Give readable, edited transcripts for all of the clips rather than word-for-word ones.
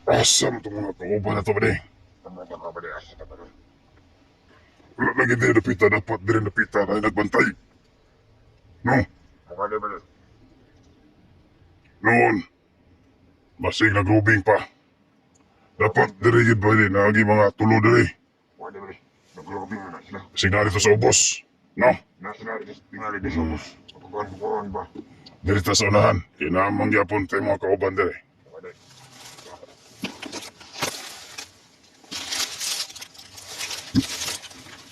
Asam itong mga kauban na ito ba di? Tama ka ba di asa ka ba di? Wala lagi din napita, dapat din napita na nagbantay. No, Mukha di ba di? noon, masig nagrubing pa. Dapat diri yun ba din, nagi mga tulo diri. Mukha di ba di? Naglobing mo na sila. Signal ito sa ubos. No, Nasa na rin tingali di sa bus. Pagkuhan ba? diri ta sa unahan. Kinamang yapon tayo mga kauban diri. Mukha di.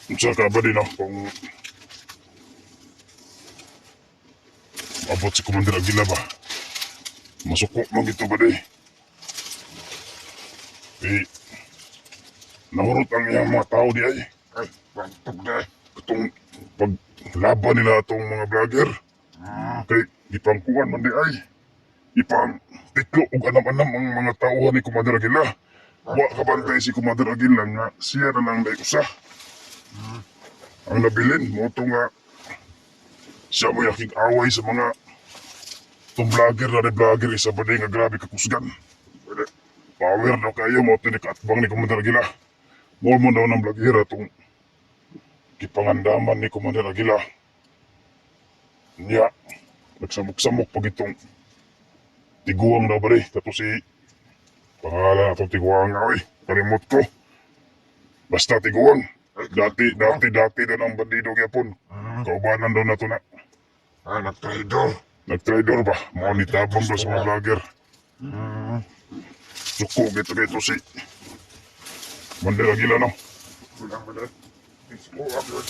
Unsa ka ba din, no? Kung abot si Commander Aguila ba? Masuko man ito ba di? Nahurot ang iyang mga tao di ay. Ay, bantog na eh. Itong paglaban nila itong mga vlogger. Kay ipangkuhan man di ay. Ipang tiklo ug anam-anam ang mga tauhan ni Commander Aguila. Wa kabantay si Commander Aguila nga siya na lang day usa. Ang nabilin mo ito nga siya mo yaking away sa mga itong vlogger na vlogger isa ba di nga grabe kakusgan. Pwede. Power daw kayo mo ito ni kaatbang ni Commander Aguila. More mo daw ng vlogger itong kipangandaman ni Commander Aguila. Niya, nagsamok-samok pag itong tiguang daw ba rin. Tapos si pangalan na itong tiguang nga oy. Kalimot ko. Basta tiguang. Dati na ng bandido gyapon. Kaubanan daw na ito na. Ah, nag-trader. Nag-trader ba? Mga nitabang daw sa mga vlogger. Suko gito si Commander Aguila no. Kulang ba di? Ispo ako.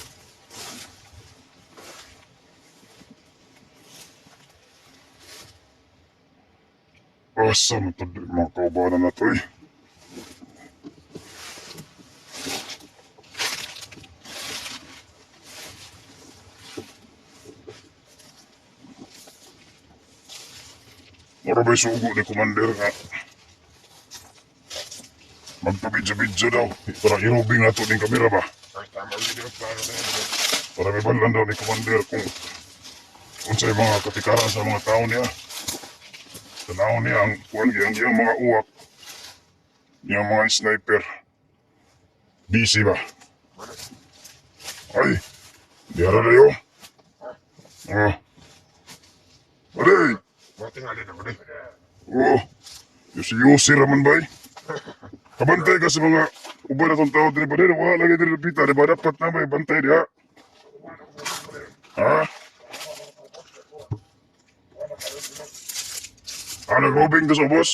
Asam ito mga kaubanan na ito eh. Mara ba'y sugo ni Commander nga magpabidyo-bidyo daw. Para irubing na ito ng kamera ba? Ay, tama video plano na yun. Para may balan daw ni Commander kung unsay mga katikaran sa mga tao niya. Tanaw niya ang kuwan yung mga uwak. Yung mga sniper. Busy ba? Ay, diara na yun. Ah. Aray! Buti nga din ako di. Oh, yusi raman ba eh? Kabantay ka sa mga uban na tong tao din ba din? Wala lagi din napita, di ba? Dapat na may bantay diha. Ha? Nagrubing ka sa ubos?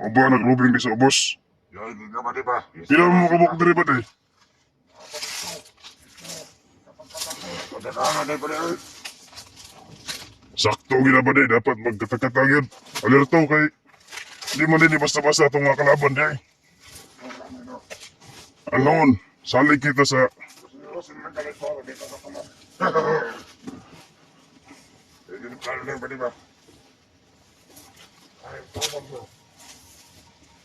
O ba, nagrubing ka sa ubos? Yay, di ka ba di ba? Pila mo kabuk diri ba di? Pagkakana di ba di? Sakto gina ba di? Dapat magkatakatag yun. Alerto kay di man din basta-basta itong mga kalaban di ay. Anon, salig kita sa Seryosin man galit ko. Dito ka pala. Yun plano na yun ba di ba? Ay, tawag mo.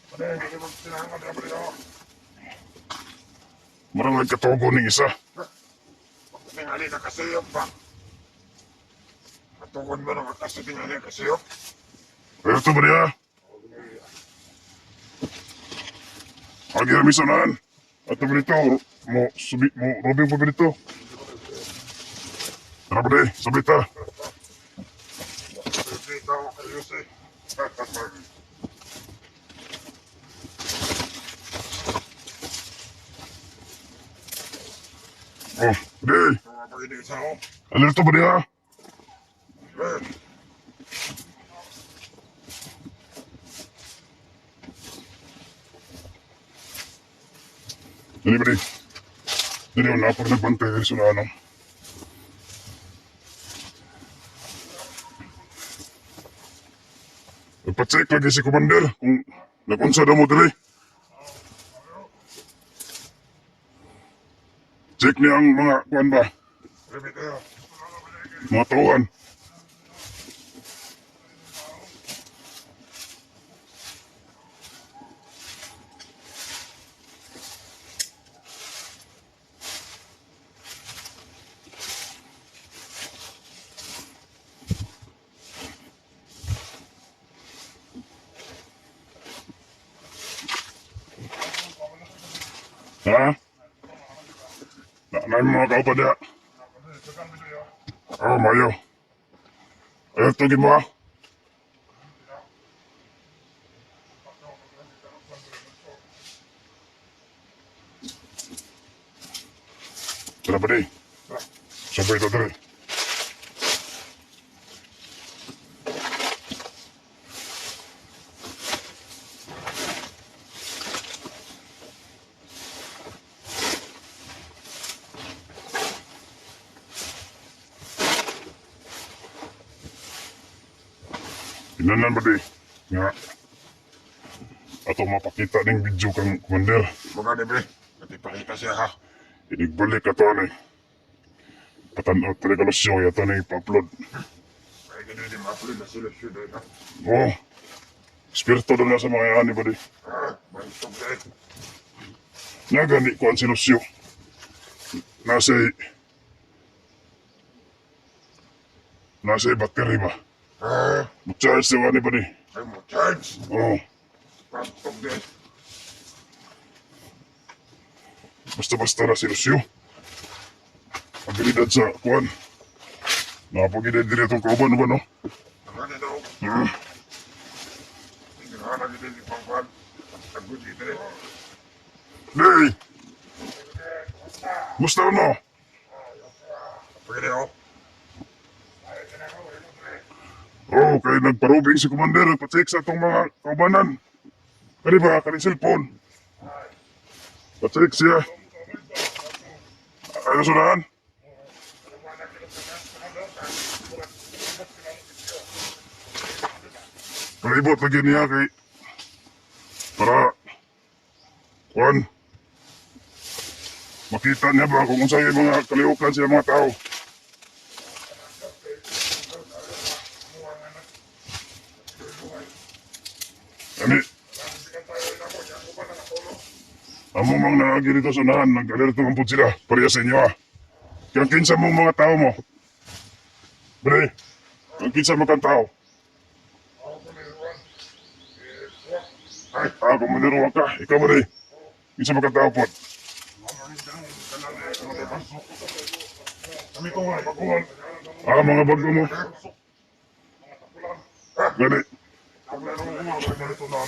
Pwede, hindi mo sinangan na ba di ako? marang nagkatogo ng isa. Tingali na kasiyok ba? Matungkol mo na kasi tingali na kasiyok? Alerto ba niya? Agi rami sanaan. At ba dito, mo robing pa ba dito? Tara ba di, sabit ha. Dito ako kayo si. Oh, di, Mapaginig sa ako. alerto ba niya? Eh, Dali ba di? Dali ako napag nagbantay dali sa ano. Nagpa-check lagi si Commander kung nag-unsa daw mo dali. Check niya ang mga kuan ba? limit kayo. Mga tauhan. Ha? Na mga kaupa diya. Mayo. Ayaw tugin mo ha. Tara ba di? Sabay ito dali. Inanan ba di? Nga. Ato mapakita ng video kang commander. Mga libre. Natipakita siya ha. Inigbalik ka to ni. Patanaw talaga lusyo yato na ipa-upload. Ay, ganun din ma-upload na sila siya doon ha. Oh. Espiritu doon na sa mga yani ba di? Bantog na eh. Nga gani ko ang sinusyo. Nasa battery ba? Mag-charge sa wani ba di? Ay mo charge. Oh. Bantog na eh. Basta-basta na sinusyo. Abilidad sa kuwan. Napagidad din itong kauban ba no? Mga daw. Tingnan na din yung pangkuhan. Tagod dito eh. Day! Musta no? Pwede ako. Oh, kaya nagparubing si Commander. Nagpacheck sa itong mga kaubanan. Kani ba? Kani cellphone. Pacheck siya. Ano sunahan? Palibot lagi niya kay para kuan makita niya ba kung unsay mga kalihukan sa mga tao. Ani amo mang naagi dito sa unahan, nag-alerto ang pud sila pareha sa inyo ah. Kaya kinsa mong mga tao mo? Bre, ang kinsa mo kang tao? Ay, kumandiruwa ka. Ikaw ba rin? Kinsa mo kang tao po? Kami ko nga, pagkuhan. Mga bago mo. Gani, Ang laro ko nga, may malito na.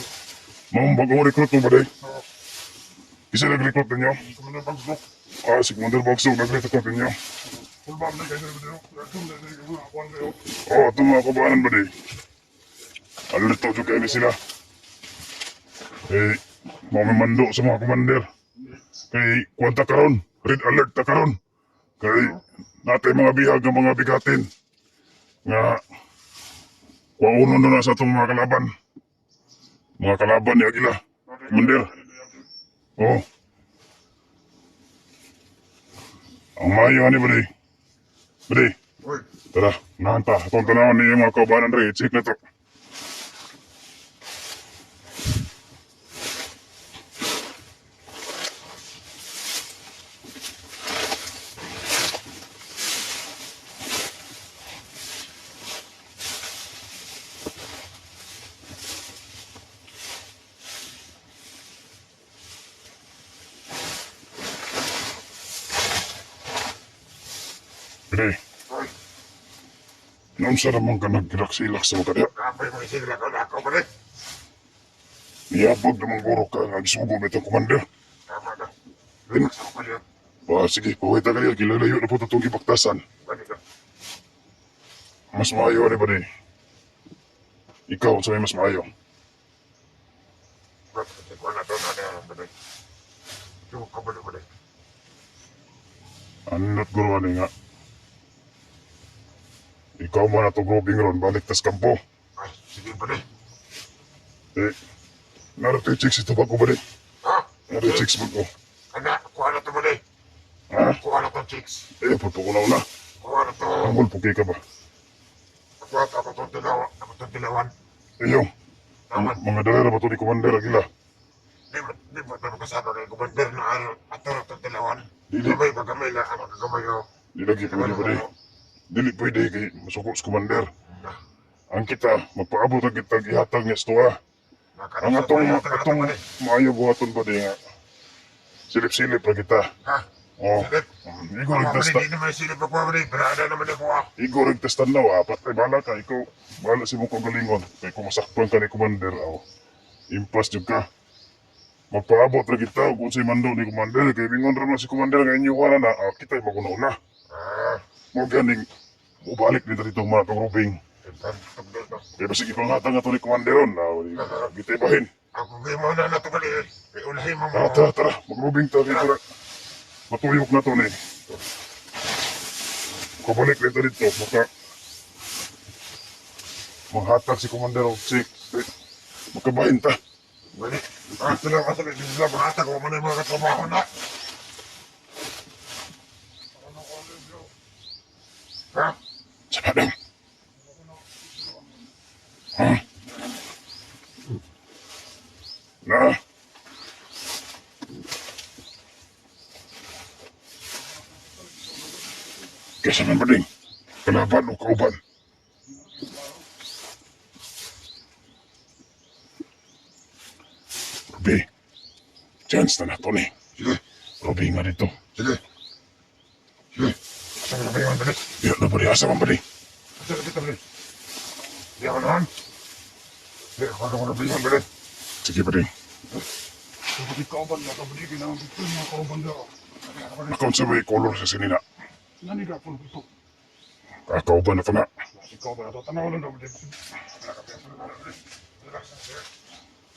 mga bagong recruit mo ba rin? Isa nag-recruit ninyo? Kami na bagsok. Si Commander Bagsog nag-recruit ninyo. Kulbam na kayo na Nagtum na kayo na akuan kayo. Ito mga kabahanan ba rin? Alerto dyan kayo sila. Mga mando sa mga commander. Kay kwanta karon, red alert ta karon. Kay natay mga bihag ng mga bigatin. Nga, wauno na sa itong mga kalaban. Mga kalaban ni Agila. Commander. Oh. Ang mayo ni Bade. Bade, Uy, tara, nahanta. Itong tanawin niyo mga kabahanan rin. Check na to. Bade, uy. naunsa naman ka nagrilak-silak sa mga kadya. Kapay mo isigla ka na ako ba rin? Niyabog naman guro ka nga gisugo mo itong commander. Tama na. Rin, Relax ako kayo. sige, pawita kayo. Kilalayo na po itong ibaktasan. Balik ka. Mas maayo ni Bade. Ikaw, sa may mas maayo. Ba't kasi ko na ito na na ba rin? Yung kabalo ba rin? Anot guro ani nga. Ikaw man ato grobing ron, balik tas kampo. Ay, sige ba rin? Narito yung chicks ito bago ba rin? Ha? Narito yung chicks bago. Anak, kuha na ito ba rin? Ha? Kuha na ito, chicks. Pagpukunaw na. Kuha na ito. Angol, puki ka ba? Kuha ako itong dilawan. Ako itong dilawan. Iyo, Tama. mga dalera ba ito ni Commander Agila? Di ba na kasama kay Commander na araw at ito itong dilawan? Dili. Gamay ba gamay na ako kagamay ko? Di lagi pwede ba rin? Dili pwede kay masuko sa Commander. Ang kita, magpaabot ang kita ihatag niya sa tuwa. Ang atong maayo buhaton ba di nga. Silip-silip ra kita. Ha? Oh. Silip? Igo rin tas Hindi naman silip ako mali. Brada naman ako ah. Igo rin tas tanaw patay bala ka ikaw. Bala si mo kagalingon. Kay kung masakpan ka ni commander impas jud ka. Magpaabot ra kita kung si mando ni commander kay bingon ra man si commander nga inyo wala na kita maguna-una. Mo ganing mo balik dito mga tong rubing. Kaya basig ipanghatang nga to ni commander ron. Kita ibahin. Ako kayo mo na natukali eh. Kaya ulahin mo mo. Tara. Magrubing ta dito. Matuyok na to ni. Kabalik dito dito. Maghatag si commander ron. Magkabahin ta. Balik. Ito lang kasi dito lang makatag ko man yung mga katrabaho na. Ha? Sa padang. Na. Kesa man bading. Kalaban o kauban. Ruby. Chance na nato ni. Sige. Ruby nga dito. Sige. Kasama na ba yung balik? Di na ba asa man bading. Sige, balik. Di ako naman. Di ako na ba yung balik? Sige bading. Kapag kauban na, kapag ginawang dito yung kauban na. Nakon sa may color sa sinina. Naniga po ito. Kauban na pa na. Ikaw ba ito? Tanaw lang daw.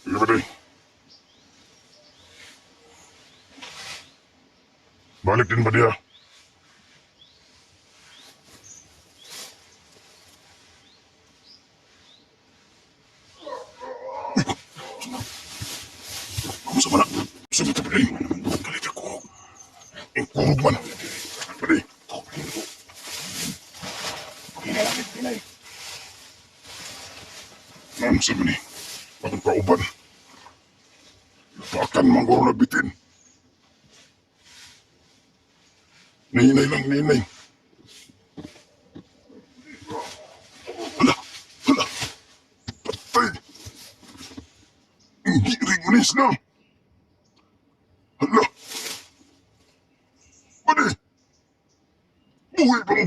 Sige bading. Balik din ba dia? Kamusta man na? Sabi ka bading. Galit ako. Ang kurog man. Bading. Ano sabi ni? Bakit kauban? Bakakan manggoro na bitin. Ninay lang, ninay. Hala. Patay. Hindi rin manis na. Hala. Badi. Buhay pa mo,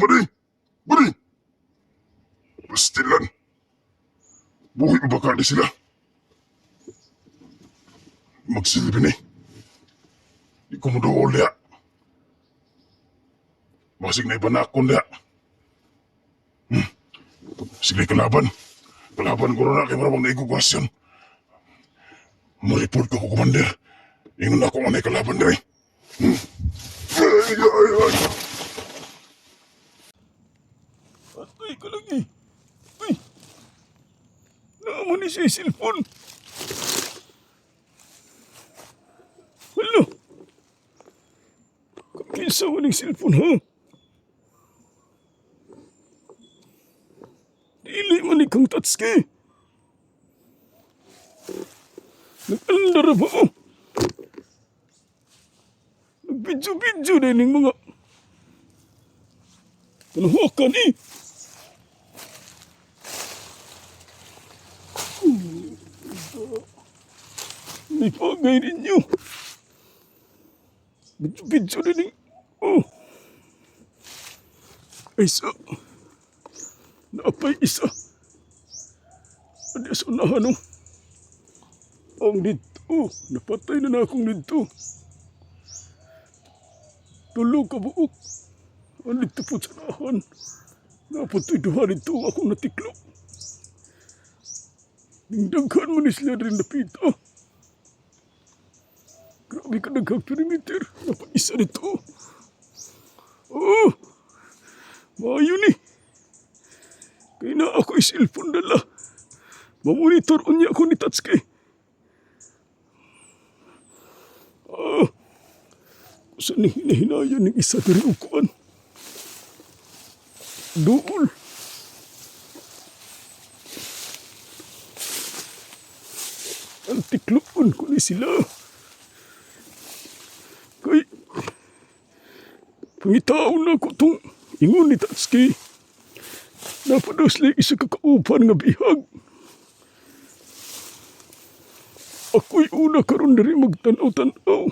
Badi. Pastilan. Buhay pa ba sila? Magsilbi ni. Di ko mo doon liya. Masig na ibanakon liya. Sige kalaban. Kalaban ko na kay maramang naigugwasyon. Mariport ko commander. Ingon ako nga may kalaban dere. Ay. Patay ka lagi. Uy. Naaman ni siya cellphone. Wala. Kakinsa mo ng cellphone, ha? Dili man ikang tatski. Nag-andar ba mo? Nag-video na yung mga kanahakan eh. May pagay ninyo. Video na yung... Oh. Isa. Napay isa. Adi sa unahan oh. Ang dito. Napatay na akong dito. Tulog ka buok. Ang dito po sa unahan. Napatay duha dito akong natiklo. Ningdaghan mo ni sila rin napita. Grabe ka naghang perimeter. Napay isa dito. Oh. Maayo ni. Kaya na ako cellphone dala. Mamonitor niya ako ni Tatsuki. Saan ni hinahinayan ng isa dari ukuan? Dool. Ang tikloon ko ni sila. Kay pangitaon na ko itong ingon ni Tatsuki. Napados lang isa kakaupan nga bihag. Ako'y una karon dari magtanaw-tanaw.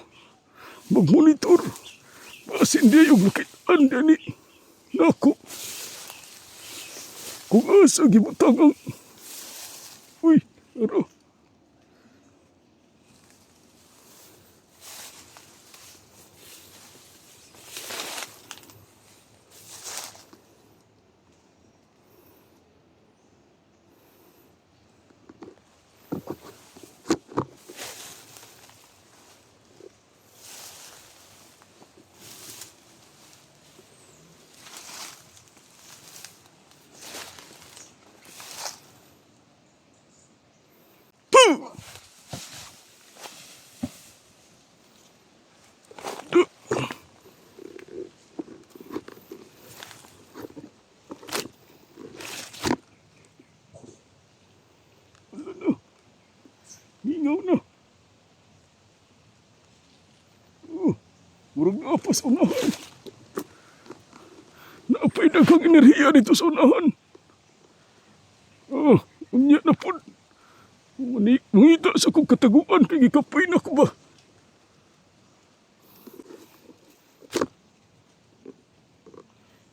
mag-monitor. Basin di yung nakitaan ni nako. Kung asa gibutang ang... Uy, aro. Hingaw na. Murag na pa sa unahan. Naapay daghang enerhiya dito sa unahan. Unya na po. Mangita sa kong kataguan kay gikapay na ko ba?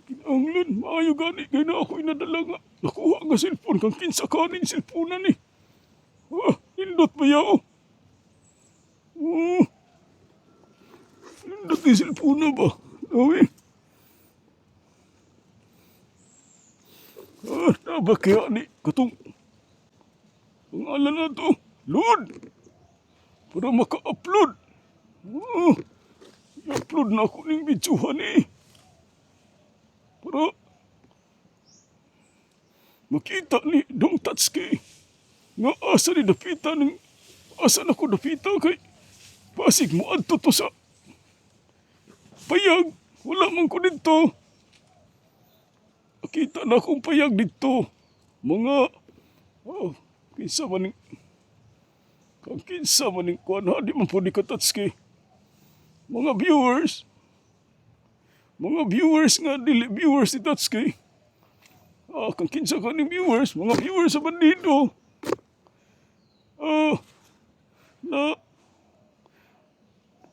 Kinahanglan, maayo gani kay na ako inadala nga. Nakuha nga cellphone kang kinsa kaning cellphone ni. Nindot ba yao? Nindot ni cellphone na ba? Awi. Naba kaya ni katong pangalan na to. Load! Para maka-upload. I-upload na ako ng videohan eh. Para makita ni Dong Tatsuki nga asa ni dapita ng asa na ko dapita kay pasig mo adto to sa payag. Wala man ko dito. Nakita na akong payag dito. Mga kinsa maning kuan ha di man po ni Katatsuki. Mga viewers nga dili viewers ni Tatsuki. Kang kinsa kaning viewers, mga viewers sa bandido.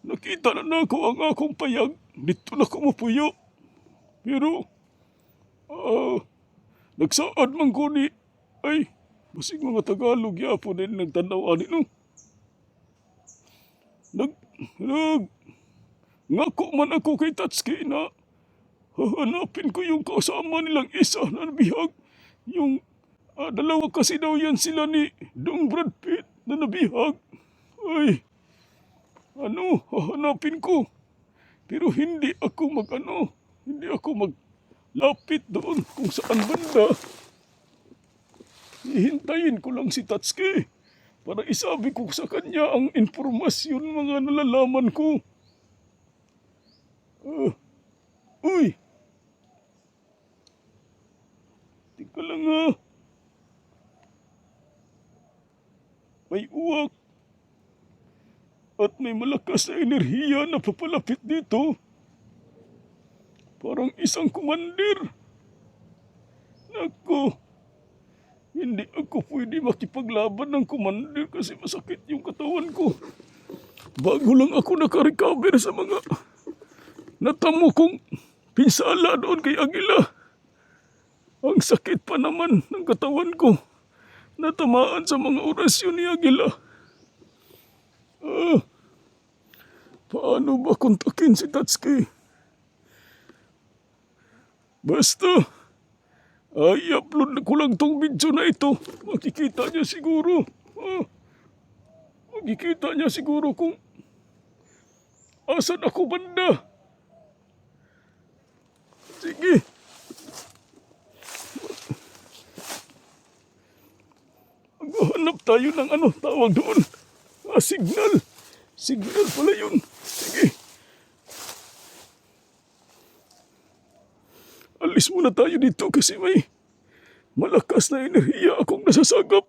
Nakita na nako ang akong payag. Dito na ko mapuyo. Pero nagsaad man ko ni ay basig mga Tagalog yapo din nagtanaw ani no. Ngako man ako kay Tatsuki na hahanapin ko yung kasama nilang isa na nabihag. Yung dalawa kasi daw yan sila ni Dong Brad Pitt na nabihag. Ay, hahanapin ko. Pero hindi ako maglapit doon kung saan banda. Hihintayin ko lang si Tatsuki para isabi ko sa kanya ang impormasyon mga nalalaman ko. Uy! Tika lang May uwak. At may malakas na enerhiya na papalapit dito. Parang isang komandir. Naku, hindi ako pwede makipaglaban ng komandir kasi masakit yung katawan ko. Bago lang ako nakarecover sa mga natamo kong pinsala doon kay Agila. Ang sakit pa naman ng katawan ko. Natamaan sa mga orasyon ni Agila. Paano ba kontakin si Tatsuki? Basta, i-upload ko lang tong video na ito. Makikita niya siguro. Makikita niya siguro kung asan ako banda. Sige. Maghanap tayo ng tawag doon. Signal. Signal pala yun. Sige. Alis muna tayo dito kasi may malakas na enerhiya akong nasasagap.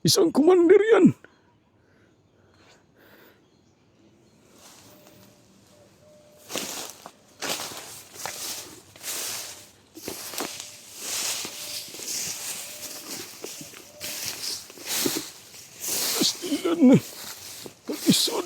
Isang commander yan. Pastilan. Pag-isod.